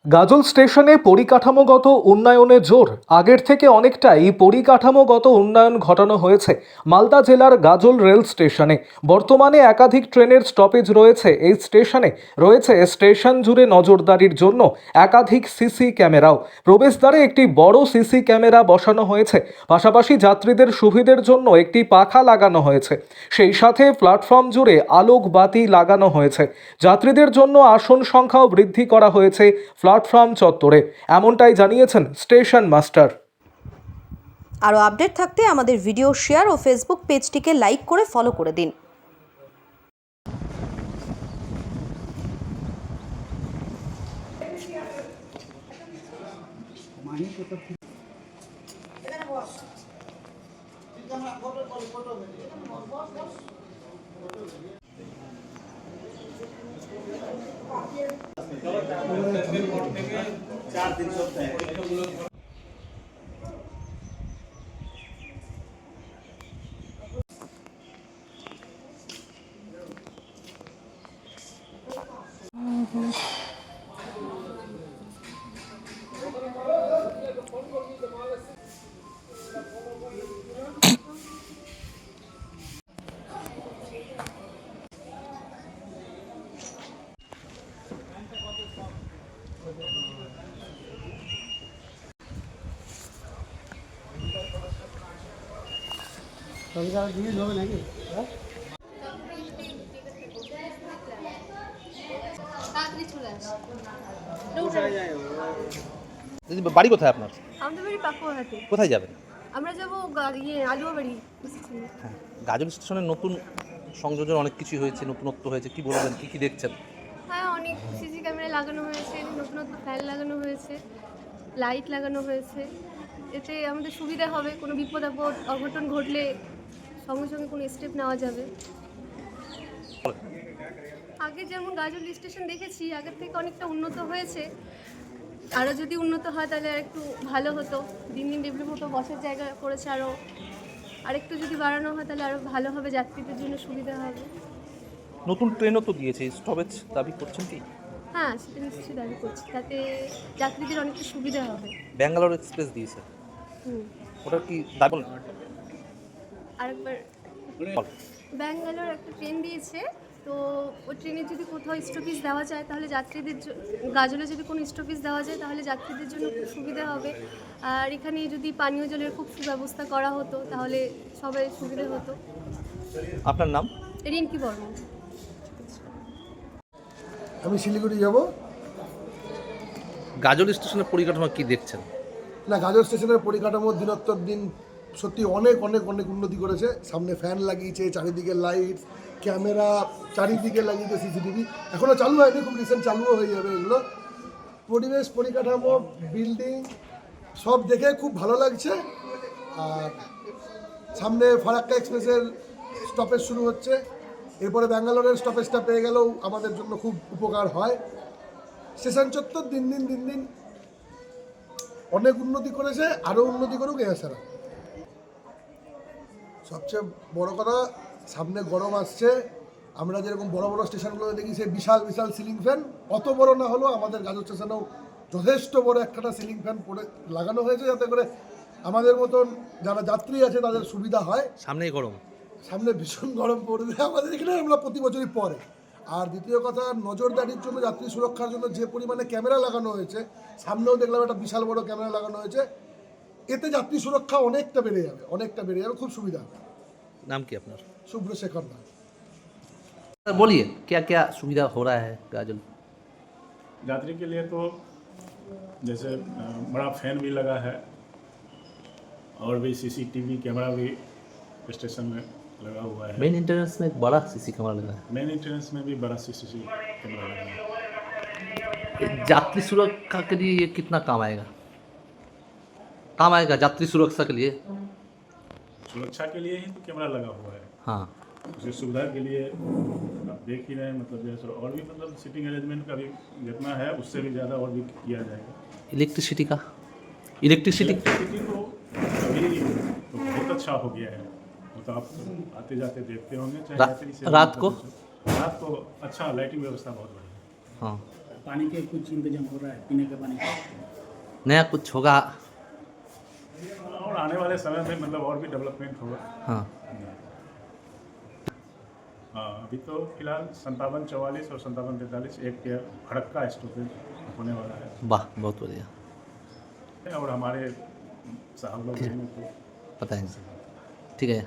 গাজল স্টেশনে পরিকাঠামোগত উন্নয়নে জোর। আগের থেকে অনেকটাই পরিকাঠামোগত উন্নয়ন ঘটানো হয়েছে মালদা জেলার গাজল রেল স্টেশনে। বর্তমানে একাধিক ট্রেনের স্টপেজ রয়েছে এই স্টেশনে। রয়েছে স্টেশন জুড়ে নজরদারির জন্য একাধিক সিসি ক্যামেরাও। প্রবেশদ্বারে একটি বড় সিসি ক্যামেরা বসানো হয়েছে। পাশাপাশি যাত্রীদের সুবিধার জন্য একটি পাখা লাগানো হয়েছে। সেই সাথে প্ল্যাটফর্ম জুড়ে আলোক বাতি লাগানো হয়েছে। যাত্রীদের জন্য আসন সংখ্যাও বৃদ্ধি করা হয়েছে প্ল্যাটফর্ম চত্বরে, এমনটাই জানিয়েছেন স্টেশন মাস্টার। আরও আপডেট থাকতে আমাদের ভিডিও শেয়ার ও ফেসবুক পেজটিকে লাইক করে ফলো করে দিন। দিদি, বাড়ি কোথায় আপনার? আমাদের বাড়ি পাকুয়াহাটে। কোথায় যাবেন? আমরা যাবো আলুয়া বাড়ি। হ্যাঁ, গাজল স্টেশনের নতুন সংযোজন অনেক কিছু হয়েছে, নতুনত্ব হয়েছে, কি বলবেন, কি দেখছেন? হ্যাঁ, অনেক সিসি ক্যামেরা লাগানো হয়েছে, নতুনত্ব ফ্যান লাগানো হয়েছে, লাইট লাগানো হয়েছে। এতে আমাদের সুবিধা হবে, কোনো বিপদ আপদ অঘটন ঘটলে সঙ্গে সঙ্গে কোনো স্টেপ নেওয়া যাবে। আগে যেমন গাজল স্টেশন দেখেছি, আগের থেকে অনেকটা উন্নত হয়েছে। আরও যদি উন্নত হয় তাহলে আর একটু ভালো হতো। দিন দিন ডেভেলপ হতো, বসার জায়গা করেছে আরও। আরেকটু যদি বাড়ানো হয় তাহলে আরও ভালো হবে, যাত্রীদের জন্য সুবিধা হবে। নতুন ট্রেনও তো দিয়েছে, স্টপেজ দাবি করছেন কি? হ্যাঁ, সেটা নিশ্চয়ই দাবি করছি, তাতে যাত্রীদের অনেকটা সুবিধা হবে। ব্যাঙ্গালোর এক্সপ্রেস দিয়েছে, ওটা কি দাবি? আরেকবার ব্যাঙ্গালোর একটা ট্রেন দিয়েছে, তো ওই ট্রেনে যদি কোথাও স্টপেজ দেওয়া যায় তাহলে যাত্রীদের গাজলে যদি কোনো স্টপেজ দেওয়া যায় তাহলে যাত্রীদের জন্য খুব সুবিধা হবে। আর এখানে যদি পানীয় জলের খুব সুব্যবস্থা করা হতো তাহলে সবাই সুবিধা হতো। আপনার নাম? রিঙ্কি বর্মন। আমি শিলিগুড়ি যাব। গাজল স্টেশনের পরিকাঠামো কি দেখছেন? না, গাজল স্টেশনের পরিকাঠামো দিনোত্তর দিন সত্যি অনেক অনেক অনেক উন্নতি করেছে। সামনে ফ্যান লাগিয়েছে, চারিদিকে লাইট, ক্যামেরা চারিদিকে লাগিয়েছে, সিসিটিভি এখনও চালু হয়নি, খুব রিসেন্ট চালুও হয়ে যাবে এগুলো। পরিবেশ, পরিকাঠামো, বিল্ডিং সব দেখে খুব ভালো লাগছে। আর সামনে ফারাক্কা এক্সপ্রেসের স্টপেজ শুরু হচ্ছে, এরপরে ব্যাঙ্গালোরের স্টপেজটা পেয়ে গেলেও আমাদের জন্য খুব উপকার হয়। স্টেশন চত্বর দিন দিন অনেক উন্নতি করেছে, আরও উন্নতি করুক এছাড়া। সবচেয়ে বড় কথা, সামনে গরম আসছে। আমরা যেরকম বড় বড় স্টেশনগুলো দেখি সেই বিশাল বিশাল সিলিং ফ্যান, অত বড় না হলেও আমাদের গাজল স্টেশনেও যথেষ্ট বড় একটা সিলিং ফ্যান লাগানো হয়েছে, যাতে করে আমাদের মতন যারা যাত্রী আছে তাদের সুবিধা হয়। সামনেই গরম, সামনে ভীষণ গরম পড়বে আমাদের এখানে, আমরা প্রতি বছরই পরে। আর দ্বিতীয় কথা, নজরদারির জন্য, যাত্রী সুরক্ষার জন্য যে পরিমাণে ক্যামেরা লাগানো হয়েছে, সামনেও দেখলাম একটা বিশাল বড় ক্যামেরা লাগানো হয়েছে, এতে যাত্রী সুরক্ষা অনেকটা বেড়ে যাবে, খুব সুবিধা হবে। नाम क्या अपना? शुभ्र शेखर नाथ। सर बोलिए, क्या क्या सुविधा हो रहा है गाजल? यात्री के लिए तो जैसे बड़ा फैन भी लगा है और भी सीसीटीवी कैमरा भी स्टेशन में लगा हुआ है। मेन एंट्रेंस में एक बड़ा सीसी कैमरा लगा है। मेन एंट्रेंस में भी बड़ा सीसीटीवी कैमरा लगा है। यात्री सुरक्षा के लिए ये कितना काम आएगा? यात्री सुरक्षा के लिए? सुरक्षा के लिए ही तो कैमरा लगा हुआ है। हाँ, उसकी सुविधा के लिए आप देख ही रहे हैं, मतलब जैसे और भी मतलब सीटिंग अरेंजमेंट का भी जितना है उससे भी ज़्यादा और भी किया जाएगा। इलेक्ट्रिसिटी तो अभी तो बहुत अच्छा हो गया है, वो तो आप आते जाते देखते होंगे, चाहे यात्री से रात को अच्छा लाइटिंग व्यवस्था बहुत बढ़िया। हाँ, पानी के कुछ इंतजाम हो रहा है पीने के पानी का? नया कुछ होगा? और आने वाले समय में मतलब और भी डेवलपमेंट होगा। हाँ, हाँ, अभी तो फिलहाल 5744 और 5743 एक के खड़क्का स्टॉपेज होने वाला है वाह, बहुत बढ़िया। और हमारे साहब लोग हैं तो पता है, ठीक है।